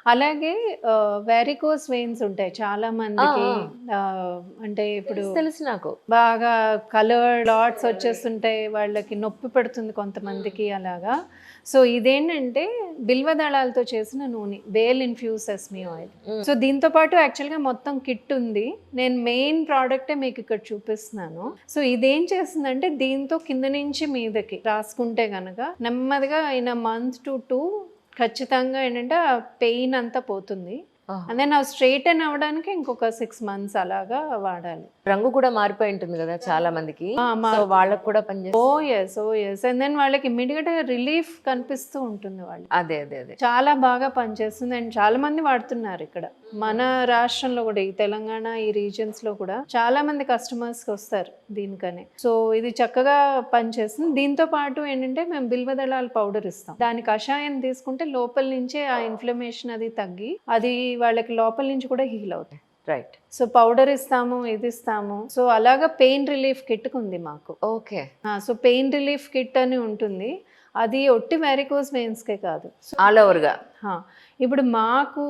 అలాగే varicose veins ఉంటాయి చాలా ఆ! మందికి. ఆ! అంటే ఇప్పుడు తెలుసు తెలుసు నాకు. బాగా కలర్డ్ డాట్స్ వచ్చేస్తుంటాయి. వాళ్ళకి నొప్పి పెడుతుంది హ్మ్. కొంతమందికి అలాగా. సో, ఇదేంటంటే బిల్వ దళాలతో చేసిన నూనె. Bale infuse sesame oil. హ్మ్. సో, దీంతో పాటు యాక్చువల్‌గా మొత్తం కిట్ ఉంది. నేను మెయిన్ ప్రొడక్టే మీకిక్కడ చూపిస్తున్నాను. సో, ఇదేం చేస్తుందంటే దీంతో కింద నుంచి మీదకి రాసుకుంటే గనక నెమ్మదిగా ఇన్ ఎ మంత్ టు 2 ఖచ్చితంగా ఏంటంటే ఆ పెయిన్ అంతా పోతుంది. ఓహ్! అండ్ దెన్ అవి స్ట్రెయిటెన్ అవ్వడానికి ఇంకొక 6 మంత్స్ అలాగా వాడాలి. రంగు కూడా మారిపోయి ఉంటుంది గదా! చాలా మందికి. ఆ! సో, వాళ్ళకి కూడా పనిచేస్తుంది. Oh! Yes. Oh! Yes. And then వాళ్ళకి ఇమ్మీడియేట్‌గా రిలీఫ్ కనిపిస్తూ ఉంటుంది వాళ్ళకి. అదే. చాలా బాగా పనిచేస్తుంది. అండ్ చాలా మంది వాడుతున్నారిక్కడ. మన రాష్ట్రంలో గూడా ఈ తెలంగాణ ఈ రీజియన్స్‌లో కూడా చాలా మంది కస్టమర్స్‌కొస్తారు దీనికనే. సో, ఇది చక్కగా పనిచేస్తుంది. దీంతో పాటు ఏంటంటే మేము బిల్వదళాల పౌడర్ ఇస్తాం. దాని కషాయం తీసుకుంటే లోపల నుంచే ఆ ఇన్‌ఫ్లమేషన్ అది తగ్గి, అది వాళ్ళకి లోపల నుంచి కూడా హీల్ అవుతాయి. రైట్. సో, పౌడర్ ఇస్తాము, ఇది ఇస్తాము. సో, అలాగా పెయిన్ రిలీఫ్ కిట్‌కుంది మాకు. Okay. So, pain relief kit అని ఉంటుంది. అది ఒట్టి వారికోస్ వెయిన్స్‌కే కాదు. ఆల్ ఓవర్‌గా. ఆ! ఇప్పుడు మాకు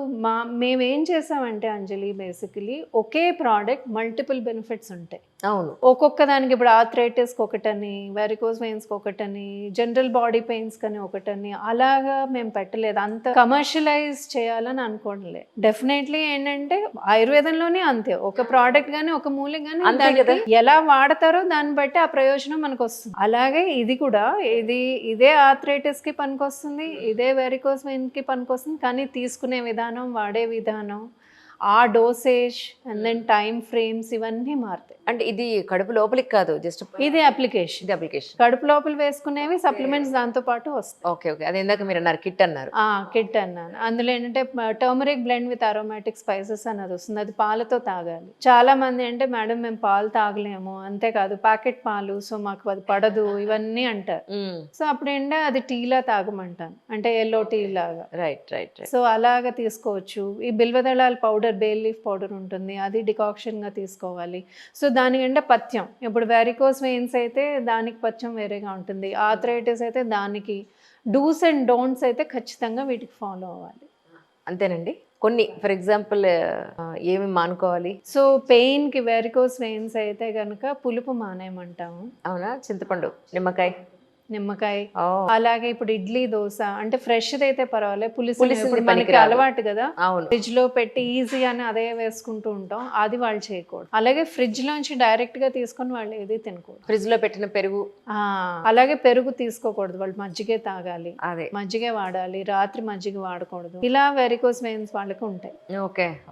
మేమేం చేసామంటే అంజలి బేసికల్లీ ఒకే ప్రోడక్ట్ మల్టిపుల్ బెనిఫిట్స్ ఉంటాయి. అవును. ఒక్కొక్క దానికి ఇప్పుడు ఆర్థరైటిస్‌కి ఒకటని, వారికోస్ వెయిన్స్‌కి ఒకటని, జనరల్ బాడీ పెయిన్స్‌కని ఒకటని అలాగా మేము పెట్టలేదు. అంత కమర్షియలైజ్ చేయాలని అనుకోవట్లే. డెఫినైట్‌లీ ఏంటంటే ఆయుర్వేదంలోనే అంతే. ఒక ప్రోడక్ట్ గాని, ఒక మూలిక గాని అంతే దానికి గదా! ఎలా వాడతారో దాన్ని బట్టి ఆ ప్రయోజనం మనకొస్తుంది. అలాగే ఇది కూడా ఇదే ఆర్థరైటిస్‌కి పనికొస్తుంది. ఇదే వారికోస్ వెయిన్‌కి పనికొస్తుంది. కానీ తీసుకునే విధానం, వాడే విధానం, ఆ dosage and then time frames ఇవన్నీ మారుతాయి. అంటే ఇది కడుపు లోపలికి కాదు. జస్ట్ ఇది అప్లికేషన్. ఇది అప్లికేషన్. కడుపు లోపల వేసుకునేవి సప్లిమెంట్స్ దాంతో పాటు వస్తాయి. ఓకే. అదే ఇందాక మీరన్నారు కిట్ అన్నారు. కిట్ అన్నాను. అందులో ఏంటంటే turmeric blend with aromatic spices అన్నది వస్తుంది. అది పాలతో తాగాలి. చాలా మంది అంటే మేడం మేము పాలు తాగలేము. అంతేకాదు ప్యాకెట్ పాలు సో మాకు అది పడదు ఇవన్నీ అంటారు. హ్మ్. సో అప్పుడేంటే అది టీలా తాగమంటాను. అంటే యెల్లో టీ లాగా. రైట్. సో అలాగా తీసుకోవచ్చు. ఈ బిల్వదళాల పౌడర్, బే లీఫ్ పౌడర్ ఉంటుంది. అది డికాక్షన్‌గా తీసుకోవాలి. సో దానికంటే పథ్యం. ఇప్పుడు వారికోస్ వెయిన్స్ అయితే దానికి పథ్యం వేరేగా ఉంటుంది. ఆర్థరైటిస్ అయితే దానికి. డూస్ అండ్ డోంట్స్ అయితే ఖచ్చితంగా వీటికి ఫాలో అవ్వాలి. అంతేనండి. కొన్ని ఫర్ ఎగ్జాంపుల్ ఏమి మానుకోవాలి? సో పెయిన్‌కి వారికోస్ వెయిన్స్ అయితే గనక పులుపు మానేయమంటాము. అవునా? చింతపండు, నిమ్మకాయ. నిమ్మకాయ. ఓహ్! అలాగే ఇప్పుడు ఇడ్లీ, దోస అంటే ఫ్రెష్‌దైతే పర్వాలే. పులిసింది పులిసింది ఇప్పుడు మనకి పనికిరాదు. అలవాటు గదా! అవును. ఫ్రిడ్జ్‌లో పెట్టి ఈజీగానే అదే వేసుకుంటూ ఉంటాం. అది వాళ్ళు చేయకూడదు. అలాగే ఫ్రిడ్జ్‌లోంచి డైరెక్ట్‌గా తీసుకొని వాళ్ళు ఏది తినకూడదు. ఫ్రిడ్జ్‌లో పెట్టిన పెరుగు. ఆ! అలాగే పెరుగు తీసుకోకూడదు. వాళ్ళు మజ్జిగే తాగాలి. అదే. మజ్జిగే వాడాలి. రాత్రి మజ్జిగ వాడకూడదు. ఇలా వెరికోస్ వెయిన్స్ వాళ్ళకి ఉంటాయి.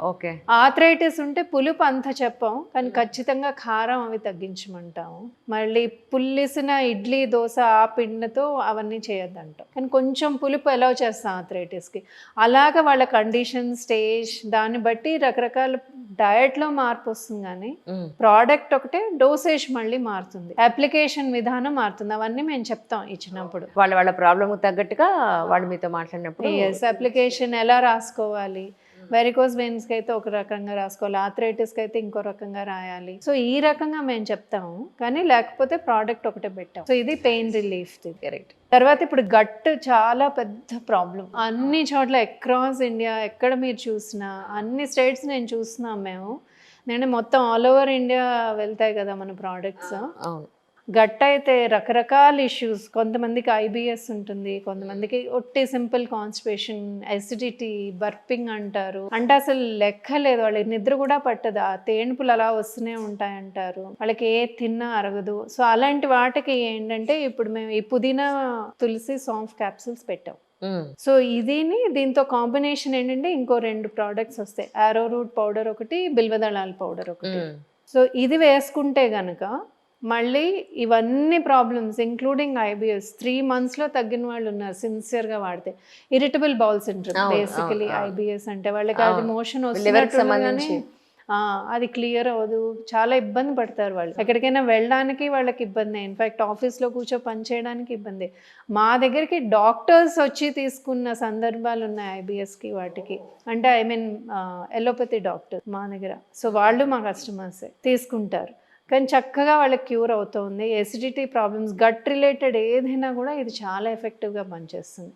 ఓకే. ఆర్థరైటిస్ ఉంటే పులుపు అంత చెప్పం. కానీ ఖచ్చితంగా కారం అవి తగ్గించమంటాము. మళ్ళీ పుల్లేసిన ఇడ్లీ, దోస ఆ పిండితో అవన్నీ చేయొద్దంటాం. కానీ కొంచెం పులుపు అలౌ చేస్తాం ఆర్థరైటిస్‌కి. అలాగా వాళ్ళ కండిషన్, స్టేజ్ దాన్ని బట్టి రకరకాల డయట్‌లో మార్పొస్తుంది గానీ, హ్మ్. ప్రోడక్ట్ ఒకటే డోసేజ్ మళ్ళీ మారుతుంది. అప్లికేషన్ విధానం మారుతుంది. అవన్నీ మేము చెప్తాం ఇచ్చినప్పుడు. వాళ్ళ ప్రాబ్లమ్‌కి తగ్గట్టుగా వాళ్ళు మీతో మాట్లాడినప్పుడు అప్లికేషన్ ఎలా రాసుకోవాలి? వెరికోస్ వెయిన్స్‌కి అయితే ఒక రకంగా రాసుకోవాలి. ఆర్థరైటిస్‌కి అయితే ఇంకో రకంగా రాయాలి. సో, ఈ రకంగా మేము చెప్తాము. కానీ లేకపోతే ప్రోడక్ట్ ఒకటే పెట్టాం. సో, ఇది పెయిన్ రిలీఫ్‌ది. కరెక్ట్. తర్వాత ఇప్పుడు గట్ చాలా పెద్ద ప్రాబ్లమ్. అన్ని చోట్ల అక్రాస్ ఇండియా ఎక్కడ మీరు చూసినా అన్ని స్టేట్స్ నేను చూస్తున్నాం మేము. నేను మొత్తం ఆల్ ఓవర్ ఇండియా వెళ్తాయి కదా మన ప్రొడక్ట్స్. అవును. గట్ అయితే రకరకాల ఇష్యూస్ కొంతమందికి ఐబిఎస్ ఉంటుంది. కొంతమందికి ఒట్టి సింపుల్ కాన్‌స్టిపేషన్, అసిడిటీ, బర్పింగ్ అంటారు. అంటే అసలు లెక్క లేదు. వాళ్ళకి నిద్ర కూడా పట్టదు. ఆ తేన్పులు అలా వస్తూనే ఉంటాయంటారు. వాళ్ళకి ఏది తిన్నా అరగదు. సో, అలాంటి వాటికి ఏంటంటే ఇప్పుడు మేము ఈ పుదీనా, తులసి, సాంఫ్ క్యాప్సూల్స్ పెట్టాం. హ్మ్. సో, దీంతో కాంబినేషన్ ఏంటంటే ఇంకో 2 ప్రొడక్ట్స్ వస్తాయి. యారో రూట్ పౌడర్ ఒకటి, బిల్వదళాల పౌడర్ ఒకటి. హ్మ్. సో, ఇది వేసుకుంటే గనక మళ్ళీ ఇవన్నీ ప్రాబ్లమ్స్ ఇంక్లూడింగ్ ఐబిఎస్ 3 మంత్స్‌లో తగ్గిన వాళ్ళున్నారు సిన్సియర్‌గా వాడితే. ఇరిటబుల్ బౌల్ సిండ్రోమ్ బేసికల్లీ అవును. ఐబిఎస్ అంటే వాళ్ళకి అది అవును. మోషన్ లివర్‌కి వస్తున్నట్టుండదు గానీ సంబంధించి. అది క్లియర్ అవ్వదు. చాలా ఇబ్బంది పడతారు వాళ్ళు. ఎక్కడికైనా వెళ్ళడానికి వాళ్ళకి ఇబ్బందే. ఇన్‌ఫాక్ట్ ఆఫీస్‌లో పని చేయడానికి ఇబ్బందే. మా దగ్గరికి డాక్టర్స్ వచ్చి తీసుకున్న సందర్భాలున్నాయి ఐబిఎస్‌కి వాటికి. అంటే ఐ మీన్ ఎలోపతి డాక్టర్ మా దగ్గర. సో, వాళ్ళు మా కస్టమర్సే తీసుకుంటారు. కానీ చక్కగా వాళ్ళకి క్యూర్ అవుతుంది. ఎసిడిటీ ప్రాబ్లమ్స్, గట్ రిలేటెడ్ ఏదైనా కూడా ఇది చాలా ఎఫెక్టివ్గా పనిచేస్తుంది.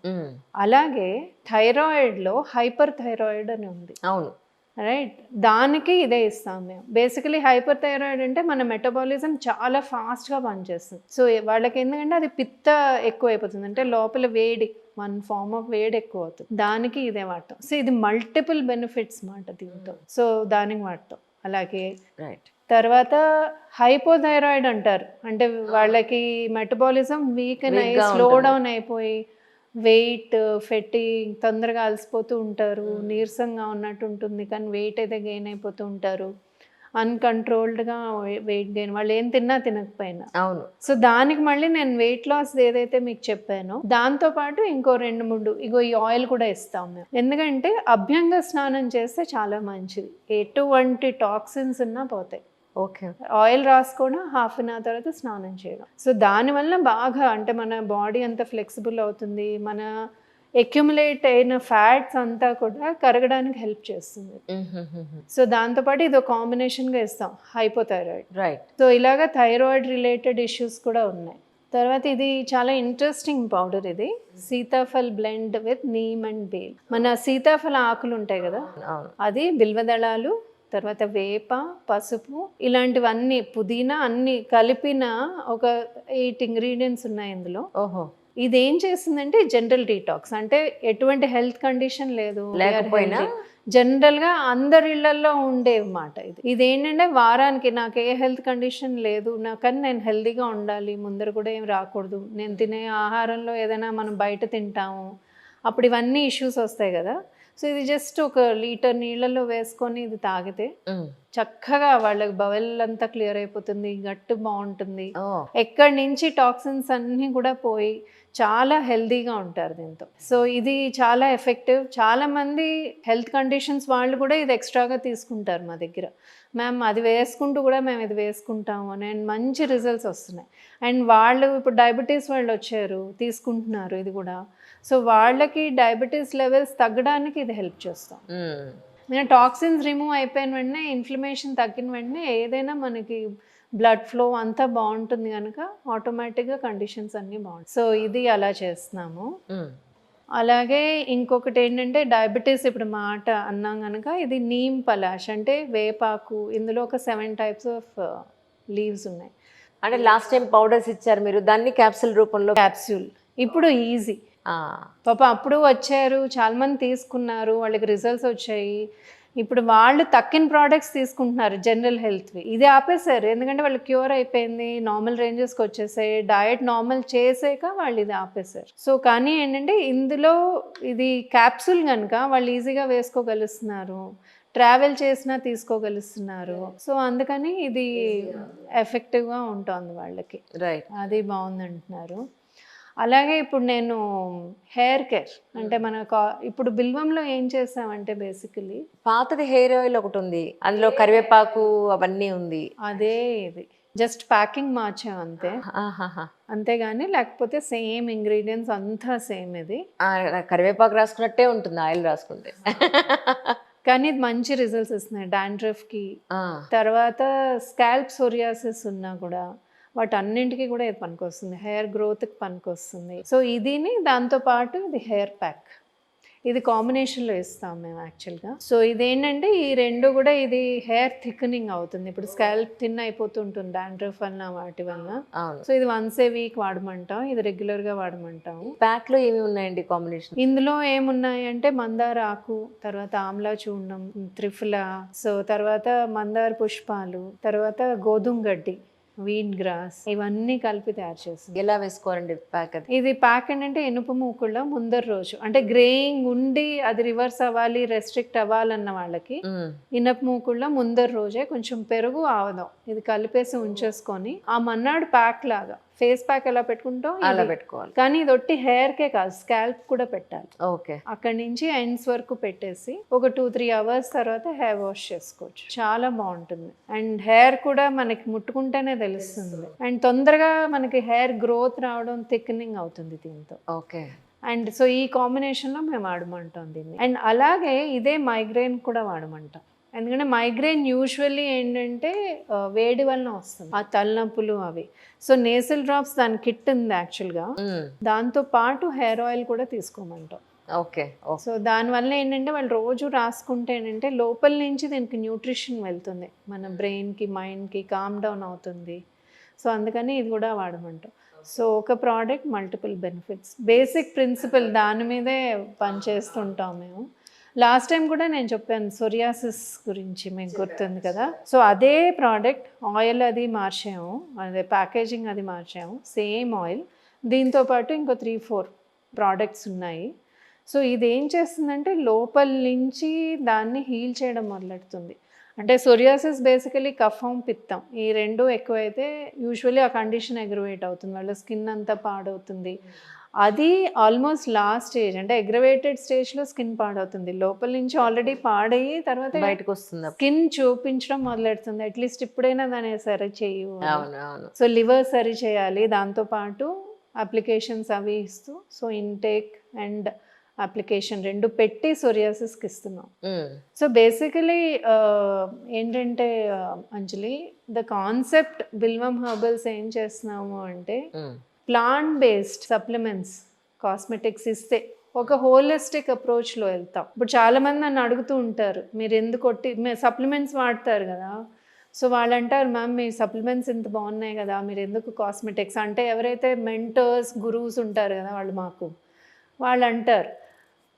అలాగే థైరాయిడ్లో హైపర్ థైరాయిడ్ అని ఉంది, అవును. రైట్? దానికి ఇదే ఇస్తాం మేము. బేసికలీ హైపర్ థైరాయిడ్ అంటే మన మెటబాలిజం చాలా ఫాస్ట్గా పనిచేస్తుంది. సో వాళ్ళకి ఎందుకంటే అది పిత్త ఎక్కువ అయిపోతుంది, అంటే లోపల వేడి, వన్ ఫార్మ్ ఆఫ్ వేడి ఎక్కువ అవుతుంది. దానికి ఇదే వాడతాం. సో ఇది మల్టిపుల్ బెనిఫిట్స్ మాట దీంతో. సో దానికి వాడతాం. అలాగే రైట్. తర్వాత హైపోథైరాయిడ్ అంటారు, అంటే వాళ్ళకి మెటబాలిజం వీకెన్ అయ్యి స్లో డౌన్ అయిపోయి వెయిట్ ఫెట్టి తొందరగా అలసిపోతూ ఉంటారు, నీరసంగా ఉన్నట్టు ఉంటుంది, కానీ వెయిట్ అయితే గెయిన్ అయిపోతూ ఉంటారు, అన్కంట్రోల్డ్గా వెయిట్ గెయిన్, వాళ్ళు ఏం తిన్నా తినకపోయినా. అవును. సో దానికి మళ్ళీ నేను వెయిట్ లాస్ ఏదైతే మీకు చెప్పానో దాంతోపాటు ఇంకో 2-3 ఇగో ఈ ఆయిల్ కూడా ఇస్తాం మేము. ఎందుకంటే అభ్యంగ స్నానం చేస్తే చాలా మంచిది, ఎటువంటి టాక్సిన్స్ ఉన్నా పోతాయి. ఓకే. ఆయిల్ రాసుకోవడం, హాఫ్ అన్ అవర్ తర్వాత స్నానం చేయడం. సో దానివల్ల బాగా అంటే మన బాడీ అంతా ఫ్లెక్సిబుల్ అవుతుంది, మన అక్యుములేట్ అయిన ఫ్యాట్స్ అంతా కూడా కరగడానికి హెల్ప్ చేస్తుంది. సో దాంతోపాటు ఇది ఒక కాంబినేషన్గా ఇస్తాం, హైపోథైరాయిడ్. రైట్. సో ఇలాగ థైరాయిడ్ రిలేటెడ్ ఇష్యూస్ కూడా ఉన్నాయి. తర్వాత ఇది చాలా ఇంట్రెస్టింగ్ పౌడర్, ఇది Sitaphal blend with neem and bale. మన సీతాఫల ఆకులు ఉంటాయి కదా, అవును. అది బిల్వదళాలు, తర్వాత వేప, పసుపు, ఇలాంటివన్నీ, పుదీనా, అన్ని కలిపిన ఒక 8 ఇంగ్రీడియంట్స్ ఉన్నాయి ఇందులో. ఓహో. ఇది ఏం చేస్తుందంటే జనరల్ డీటాక్స్, అంటే ఎటువంటి హెల్త్ కండిషన్ లేదు లేకపోయినా జనరల్గా అందరి ఇళ్లలో ఉండేవి మాట. ఇది ఏంటంటే వారానికి నాకు ఏ హెల్త్ కండిషన్ లేదు, కానీ నేను హెల్తీగా ఉండాలి, ముందర కూడా ఏం రాకూడదు, నేను తినే ఆహారంలో ఏదైనా మనం బయట తింటాము అప్పుడు ఇవన్నీ ఇష్యూస్ వస్తాయి కదా. సో ఇది జస్ట్ 1 లీటర్ నీళ్ళలో వేసుకొని ఇది తాగితే చక్కగా వాళ్ళకి బవెల్ అంతా క్లియర్ అయిపోతుంది, గట్టు బాగుంటుంది, ఎక్కడి నుంచి టాక్సిన్స్ అన్నీ కూడా పోయి చాలా హెల్తీగా ఉంటారు దీంతో. సో ఇది చాలా ఎఫెక్టివ్. చాలామంది హెల్త్ కండిషన్స్ వాళ్ళు కూడా ఇది ఎక్స్ట్రాగా తీసుకుంటారు మా దగ్గర. మ్యామ్ అది వేసుకుంటూ కూడా మేము ఇది వేసుకుంటాము అని, అండ్ మంచి రిజల్ట్స్ వస్తున్నాయి. అండ్ వాళ్ళు ఇప్పుడు డయాబెటీస్ వాళ్ళు వచ్చారు, తీసుకుంటున్నారు ఇది కూడా. సో వాళ్ళకి డయాబెటీస్ లెవెల్స్ తగ్గడానికి ఇది హెల్ప్ చేస్తాం. మన టాక్సిన్స్ రిమూవ్ అయిపోయిన వెంటనే, ఇన్ఫ్లమేషన్ తగ్గిన వెంటనే ఏదైనా మనకి బ్లడ్ ఫ్లో అంతా బాగుంటుంది కనుక ఆటోమేటిక్గా కండిషన్స్ అన్నీ బాగుంటాయి. సో ఇది అలా చేస్తున్నాము. అలాగే ఇంకొకటి ఏంటంటే డయాబెటీస్ ఇప్పుడు మాట అన్నాం కనుక, ఇది నీమ్ పలాష్ అంటే వేపాకు, ఇందులో ఒక 7 టైప్స్ ఆఫ్ లీవ్స్ ఉన్నాయి. అంటే లాస్ట్ టైం పౌడర్స్ ఇచ్చారు మీరు, దాన్ని క్యాప్సూల్ రూపంలో. క్యాప్సూల్ ఇప్పుడు ఈజీ. పాప అప్పుడు వచ్చారు, చాలామంది తీసుకున్నారు, వాళ్ళకి రిజల్ట్స్ వచ్చాయి. ఇప్పుడు వాళ్ళు తక్కిన ప్రోడక్ట్స్ తీసుకుంటున్నారు జనరల్ హెల్త్వి, ఇది ఆపేశారు ఎందుకంటే వాళ్ళు క్యూర్ అయిపోయింది, నార్మల్ రేంజెస్కి వచ్చేసాయి, డయట్ నార్మల్ చేసాక వాళ్ళు ఇది ఆపేశారు. సో కానీ ఏంటంటే ఇందులో ఇది క్యాప్సూల్ కనుక వాళ్ళు ఈజీగా వేసుకోగలుస్తున్నారు, ట్రావెల్ చేసినా తీసుకోగలుస్తున్నారు. సో అందుకని ఇది ఎఫెక్టివ్గా ఉంటుంది వాళ్ళకి. రైట్. అది బాగుంది అంటున్నారు. అలాగే ఇప్పుడు నేను హెయిర్ కేర్ అంటే మన ఇప్పుడు బిల్వంలో ఏం చేసామంటే బేసికలీ పాతది హెయిర్ ఆయిల్ ఒకటి ఉంది, అందులో కరివేపాకు అవన్నీ ఉంది, అదే ఇది జస్ట్ ప్యాకింగ్ మార్చాం అంతే. అంతేగాని లేకపోతే సేమ్ ఇంగ్రీడియంట్స్ అంతా సేమ్. ఇది కరివేపాకు రాసుకున్నట్టే ఉంటుంది ఆయిల్ రాసుకుంటే. కానీ ఇది మంచి రిజల్ట్స్ ఇస్తున్నాయి డాండ్రఫ్కి, తర్వాత స్కాల్ప్ సోరియాసిస్ ఉన్నా కూడా వాటన్నింటికి కూడా ఇది పనికొస్తుంది, హెయిర్ గ్రోత్కి పనికొస్తుంది. సో ఇదిని దాంతోపాటు ఇది హెయిర్ ప్యాక్, ఇది కాంబినేషన్లో ఇస్తాం మేము యాక్చువల్గా. సో ఇదేంటంటే ఈ రెండు కూడా ఇది హెయిర్ థిక్నింగ్ అవుతుంది. ఇప్పుడు స్కాల్ప్ థిన్ అయిపోతుంటుంది డాండ్రఫ్ వల్ల వాటి వల్ల. సో ఇది వన్స్ ఏ వీక్ వాడమంటాం, ఇది రెగ్యులర్గా వాడమంటాం. ప్యాక్లో ఏమి ఉన్నాయండి కాంబినేషన్? ఇందులో ఏమున్నాయి అంటే మందార ఆకు, తర్వాత ఆమ్లా చూర్ణం, త్రిఫలా, సో తర్వాత మందార పుష్పాలు, తర్వాత గోధుమ గడ్డి, వీట్ గ్రాస్, ఇవన్నీ కలిపి తయారు చేస్తుంది. ఎలా వేసుకోవాలండి ప్యాక్? అది ఇది ప్యాక్ ఏంటంటే ఇనుప మూకుళ్ళ ముందర రోజు, అంటే గ్రేయింగ్ ఉండి అది రివర్స్ అవ్వాలి, రెస్ట్రిక్ట్ అవ్వాలన్న వాళ్ళకి ఇనుప మూకుళ్ళ ముందర రోజే కొంచెం పెరుగు, ఆవదం ఇది కలిపేసి ఉంచేసుకొని ఆ మన్నాడు ప్యాక్ లాగా ఫేస్ ప్యాక్ ఎలా పెట్టుకుంటాం అలా పెట్టుకోవాలి. కానీ ఇది ఒట్టి హెయిర్కే కాదు, స్కాల్ప్ కూడా పెట్టాలి. ఓకే. అక్కడి నుంచి ఎండ్స్ వరకు పెట్టేసి ఒక 2-3 అవర్స్ తర్వాత హెయిర్ వాష్ చేసుకోవచ్చు. చాలా బాగుంటుంది. అండ్ హెయిర్ కూడా మనకి ముట్టుకుంటేనే తెలుస్తుంది, అండ్ తొందరగా మనకి హెయిర్ గ్రోత్ రావడం, థిక్నింగ్ అవుతుంది దీంతో. ఓకే. అండ్ సో ఈ కాంబినేషన్లో మేము వాడమంటాం దీన్ని. అండ్ అలాగే ఇదే మైగ్రేన్ కూడా వాడమంటాం. ఎందుకంటే మైగ్రేన్ యూజువల్లీ ఏంటంటే వేడి వలన వస్తుంది, ఆ తలనొప్పులు అవి. సో నేసల్ డ్రాప్స్ దాని కిట్ ఉంది యాక్చువల్గా. దాంతో పాటు హెయిర్ ఆయిల్ కూడా తీసుకోమంటాం. ఓకే. సో దానివల్ల ఏంటంటే వాళ్ళు రోజు రాసుకుంటే ఏంటంటే లోపల నుంచి దీనికి న్యూట్రిషన్ వెళ్తుంది, మన బ్రెయిన్కి మైండ్కి కామ్ డౌన్ అవుతుంది. సో అందుకని ఇది కూడా వాడమంటాం. సో ఒక product multiple benefits, basic principle దాని మీదే పనిచేస్తుంటాం మేము. లాస్ట్ టైం కూడా నేను చెప్పాను సోరియాసిస్ గురించి, మీకు గుర్తుంది కదా. సో అదే ప్రోడక్ట్ ఆయిల్ అది మార్చాము, అదే ప్యాకేజింగ్ అది మార్చాము, సేమ్ ఆయిల్. దీంతో పాటు ఇంకో 3-4 ప్రోడక్ట్స్ ఉన్నాయి. సో ఇది ఏం చేస్తుందంటే లోపల నుంచి దాన్ని హీల్ చేయడం మొదలెడుతుంది. అంటే సోరియాసిస్ బేసికలీ కఫం పిత్తం ఈ రెండు ఎక్కువైతే యూజువల్లీ ఆ కండిషన్ అగ్రవేట్ అవుతుంది, వాళ్ళ స్కిన్ అంతా పాడవుతుంది. అది ఆల్మోస్ట్ లాస్ట్ స్టేజ్, అంటే అగ్రవేటెడ్ స్టేజ్లో స్కిన్ పాడవుతుంది, లోపల నుంచి ఆల్రెడీ పాడయ్యి తర్వాత బయటకు వస్తుంది, స్కిన్ చూపించడం మొదలెడుతుంది. అట్లీస్ట్ ఇప్పుడైనా దాన్ని సరి చేయు. అవును. సో లివర్ సరి చేయాలి, దాంతోపాటు అప్లికేషన్స్ అవి ఇస్తూ. సో ఇంటేక్ అండ్ అప్లికేషన్ రెండు పెట్టి సోరియాసిస్కి ఇస్తున్నాం. సో బేసికలీ ఏంటంటే అంజలి, ద కాన్సెప్ట్ బిల్వం హెర్బల్స్ ఏం చేస్తున్నాము అంటే ప్లాంట్ బేస్డ్ సప్లిమెంట్స్ కాస్మెటిక్స్ ఇస్తే ఒక హోలిస్టిక్ అప్రోచ్లో వెళ్తాం. ఇప్పుడు చాలామంది నన్ను అడుగుతూ ఉంటారు, మీరు ఎందుకు సప్లిమెంట్స్ వాడతారు కదా. సో వాళ్ళు అంటారు, మ్యామ్ మీ సప్లిమెంట్స్ ఇంత బాగున్నాయి కదా, మీరు ఎందుకు కాస్మెటిక్స్ అంటే, ఎవరైతే మెంటర్స్ గురూస్ ఉంటారు కదా వాళ్ళు అంటారు,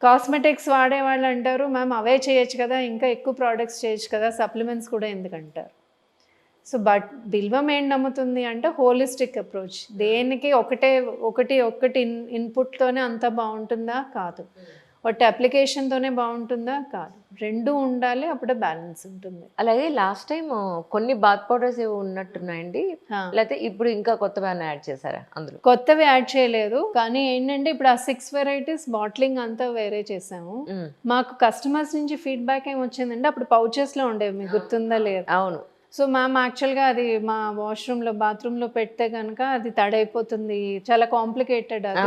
కాస్మెటిక్స్ వాడే వాళ్ళు అంటారు, మ్యామ్ అవే చేయొచ్చు కదా, ఇంకా ఎక్కువ ప్రోడక్ట్స్ చేయొచ్చు కదా, సప్లిమెంట్స్ కూడా ఎందుకంటారు. సో బట్ బిల్వం ఏం నమ్ముతుంది అంటే హోలిస్టిక్ అప్రోచ్. దేనికి ఒకటి ఇన్పుట్తోనే అంత బాగుంటుందా? కాదు. ఒకటి అప్లికేషన్తోనే బాగుంటుందా? కాదు. రెండు ఉండాలి, అప్పుడే బ్యాలెన్స్ ఉంటుంది. అలాగే లాస్ట్ టైం కొన్ని బాత్ పౌడర్స్ ఏవి ఉన్నట్టున్నాయండి, లేకపోతే ఇప్పుడు ఇంకా కొత్తగా యాడ్ చేశారా? అందులో కొత్తవి యాడ్ చేయలేదు, కానీ ఏంటంటే ఇప్పుడు ఆ 6 వెరైటీస్ బాటిలింగ్ అంతా వేరే చేసాము. మాకు కస్టమర్స్ నుంచి ఫీడ్బ్యాక్ ఏం వచ్చిందంటే, అప్పుడు పౌచెస్లో ఉండేవి, మీకు గుర్తుందా లేదు? అవును. సో మ్యామ్ యాక్చువల్గా అది మా వాష్రూమ్లో బాత్రూంలో పెడితే కనుక అది తడైపోతుంది, చాలా కాంప్లికేటెడ్ అది.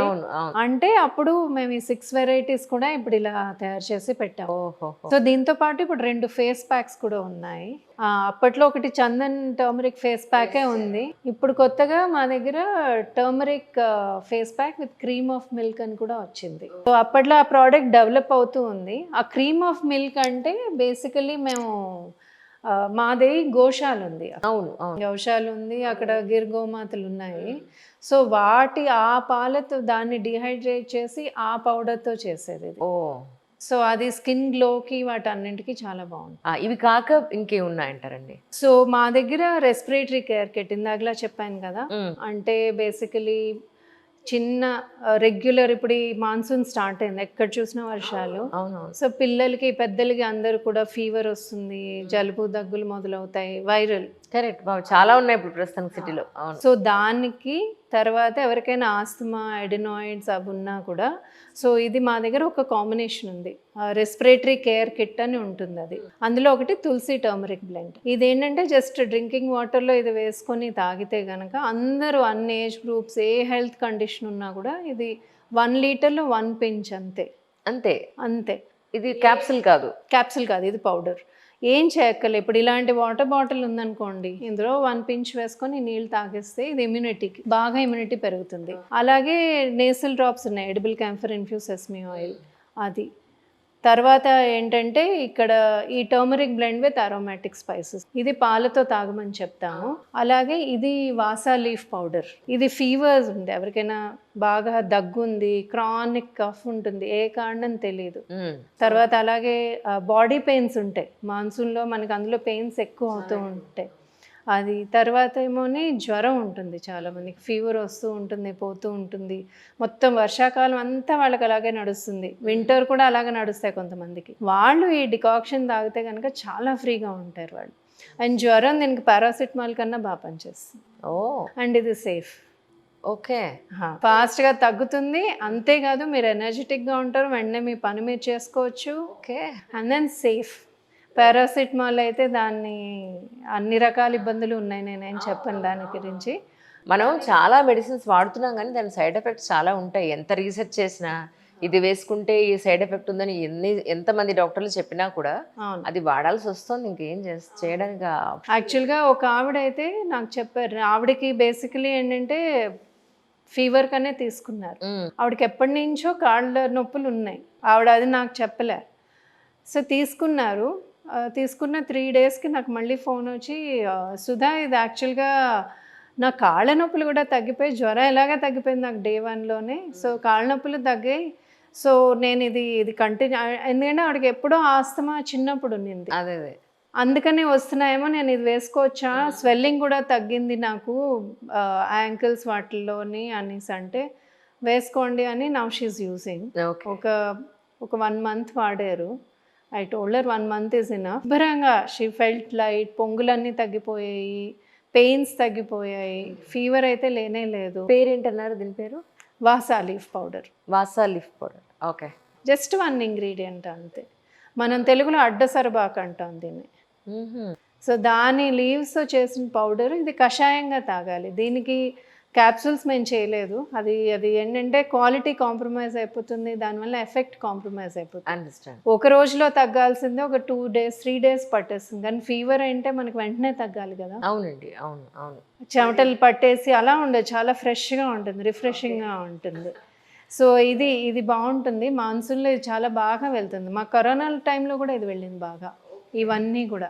అంటే అప్పుడు మేము ఈ 6 వెరైటీస్ కూడా ఇప్పుడు ఇలా తయారు చేసి పెట్టాము. సో దీంతో పాటు ఇప్పుడు 2 ఫేస్ ప్యాక్స్ కూడా ఉన్నాయి. అప్పట్లో ఒకటి చందన్ టర్మరిక్ ఫేస్ ప్యాకే ఉంది, ఇప్పుడు కొత్తగా మా దగ్గర turmeric face pack with cream of milk అని కూడా వచ్చింది. సో అప్పట్లో ఆ ప్రోడక్ట్ డెవలప్ అవుతూ ఉంది. ఆ క్రీమ్ ఆఫ్ మిల్క్ అంటే బేసికలీ మేము మాది గోశాల ఉంది, గోశాల ఉంది, అక్కడ గిర్ గోమాతలు ఉన్నాయి. సో వాటి ఆ పాలతో దాన్ని డిహైడ్రేట్ చేసి ఆ పౌడర్తో చేసేది ఇది. సో అది స్కిన్ గ్లోకి వాటన్నింటికి చాలా బాగుంది. ఇవి కాక ఇంకేం ఉన్నాయంటారండి? సో మా దగ్గర రెస్పిరేటరీ కేర్ కిట్ ఇందాకలా చెప్పాను కదా, అంటే బేసికలీ చిన్న రెగ్యులర్, ఇప్పుడు ఈ మాన్సూన్ స్టార్ట్ అయింది, ఎక్కడ చూసినా వర్షాలు. సో పిల్లలకి పెద్దలకి అందరూ కూడా ఫీవర్ వస్తుంది, జలుబు దగ్గులు మొదలవుతాయి, వైరల్. కరెక్ట్, చాలా ఉన్నాయి ఇప్పుడు ప్రస్తుతం సిటీలో. సో దానికి తర్వాత ఎవరికైనా ఆస్తమా, ఎడినాయిడ్స్ అవి ఉన్నా కూడా, సో ఇది మా దగ్గర ఒక కాంబినేషన్ ఉంది, రెస్పిరేటరీ కేర్ కిట్ అని ఉంటుంది. అది అందులో ఒకటి తులసి టర్మరిక్ బ్లెండ్. ఇది ఏంటంటే జస్ట్ డ్రింకింగ్ వాటర్లో ఇది వేసుకొని తాగితే కనుక అందరూ అన్ని ఏజ్ గ్రూప్స్, ఏ హెల్త్ కండిషన్ ఉన్నా కూడా, ఇది 1 లీటర్లో 1 పించ్ అంతే. అంతే. ఇది క్యాప్సిల్ కాదు, ఇది పౌడర్. ఏం చేయక్కర్లేదు. ఇప్పుడు ఇలాంటి వాటర్ బాటిల్ ఉందనుకోండి, ఇందులో 1 పించ్ వేసుకొని నీళ్ళు తాగేస్తే ఇది ఇమ్యూనిటీకి బాగా ఇమ్యూనిటీ పెరుగుతుంది. అలాగే నేసల్ డ్రాప్స్ ఉన్నాయి, edible camphor infuse sesame oil అది. తర్వాత ఏంటంటే ఇక్కడ ఈ turmeric blend with aromatic spices, ఇది పాలతో తాగమని చెప్తాము. అలాగే ఇది వాసా లీఫ్ పౌడర్, ఇది ఫీవర్స్ ఉంది, ఎవరికైనా బాగా దగ్గు ఉంది, క్రానిక్ కఫ్ ఉంటుంది, ఏ కారణం తెలియదు. తర్వాత అలాగే బాడీ పెయిన్స్ ఉంటాయి, మాన్సూన్లో మనకి అందులో పెయిన్స్ ఎక్కువ అవుతూ ఉంటాయి అది. తర్వాత ఏమోని జ్వరం ఉంటుంది, చాలామందికి ఫీవర్ వస్తూ ఉంటుంది, పోతూ ఉంటుంది, మొత్తం వర్షాకాలం అంతా వాళ్ళకి అలాగే నడుస్తుంది, వింటర్ కూడా అలాగే నడుస్తాయి కొంతమందికి. వాళ్ళు ఈ డికాక్షన్ తాగితే కనుక చాలా ఫ్రీగా ఉంటారు వాళ్ళు. అండ్ జ్వరం దీనికి పారాసిటమాల్ కన్నా బాగా పనిచేస్తుంది. అండ్ ఇది సేఫ్. ఫాస్ట్గా తగ్గుతుంది, అంతేకాదు మీరు ఎనర్జెటిక్గా ఉంటారు, వెంటనే మీ పని మీరు చేసుకోవచ్చు. And then safe. పారాసిటమాల్ అయితే దాన్ని అన్ని రకాల ఇబ్బందులు ఉన్నాయి, నేనేం చెప్పను దాని గురించి. మనం చాలా మెడిసిన్స్ వాడుతున్నాం కానీ దాని సైడ్ ఎఫెక్ట్స్ చాలా ఉంటాయి, ఎంత రీసెర్చ్ చేసినా ఇది వేసుకుంటే ఈ సైడ్ ఎఫెక్ట్ ఉందని ఎంతమంది డాక్టర్లు చెప్పినా కూడా అవును. అది వాడాల్సి వస్తుంది. ఇంకేం చేయడానికి యాక్చువల్గా ఒక ఆవిడైతే నాకు చెప్పారు, ఆవిడకి బేసికలీ ఏంటంటే ఫీవర్ కనే తీసుకున్నారు. ఆవిడకి ఎప్పటి నుంచో కాళ్ళ నొప్పులు ఉన్నాయి, ఆవిడ అది నాకు చెప్పలే. సో తీసుకున్నారు. తీసుకున్న 3 డేస్కి నాకు మళ్ళీ ఫోన్ వచ్చి, సుధా ఇది యాక్చువల్గా నా కాళ్ళ నొప్పులు కూడా తగ్గిపోయి, జ్వరం ఎలాగా తగ్గిపోయింది నాకు డే 1లోనే. సో కాళ్ళ నొప్పులు తగ్గాయి. సో నేను ఇది కంటిన్యూ, ఎందుకంటే ఆవిడకి ఎప్పుడో ఆస్తమా చిన్నప్పుడు ఉన్నింది, అదే అదే అందుకనే వస్తున్నాయేమో, నేను ఇది వేసుకోవచ్చా, స్వెల్లింగ్ కూడా తగ్గింది నాకు యాంకిల్స్ వాటిల్లోని అనేసి అంటే, వేసుకోండి అని నౌ షీఈస్ యూజింగ్. ఓకే. ఒక 1 మంత్ వాడారు. I told her 1 month is enough. శుభ్రంగా షీ ఫెల్ట్ లైట్, పొంగులన్నీ తగ్గిపోయాయి, పెయిన్స్ తగ్గిపోయాయి, ఫీవర్ అయితే లేనే లేదు. పేరేంటన్నారు దీని పేరు? Vasa leaf powder. Vasa leaf powder. Okay. Just 1 ingredient అంతే. మనం తెలుగులో అడ్డసరబాకు అంటాం దీన్ని. సో దాని లీవ్స్తో చేసిన పౌడర్, ఇది కషాయంగా తాగాలి. దీనికి క్యాప్సూల్స్ మేము చేయలేదు. అది ఏంటంటే క్వాలిటీ కాంప్రమైజ్ అయిపోతుంది, దానివల్ల ఎఫెక్ట్ కాంప్రమైజ్ అయిపోతుంది. అండర్స్టాండ్. ఒక రోజులో తగ్గాల్సిందే ఒక 2 డేస్ 3 డేస్ పట్టేస్తుంది. కానీ ఫీవర్ అంటే మనకి వెంటనే తగ్గాలి కదా. అవునండి, అవును అవును. చెమటలు పట్టేసి అలా ఉండదు, చాలా ఫ్రెష్గా ఉంటుంది, రిఫ్రెషింగ్గా ఉంటుంది. సో ఇది బాగుంటుంది. మాన్సూన్లో ఇది చాలా బాగా వెళ్తుంది. మా కరోనా టైంలో కూడా ఇది వెళ్ళింది బాగా, ఇవన్నీ కూడా.